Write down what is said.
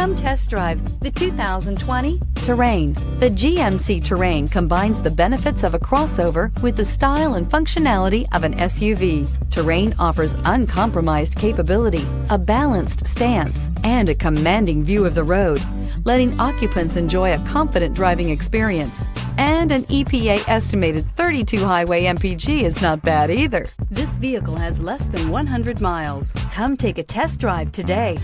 Come test drive the 2020 Terrain. The GMC Terrain combines the benefits of a crossover with the style and functionality of an SUV. Terrain offers uncompromised capability, a balanced stance, and a commanding view of the road, letting occupants enjoy a confident driving experience. And an EPA estimated 32 highway MPG is not bad either. This vehicle has less than 100 miles. Come take a test drive today.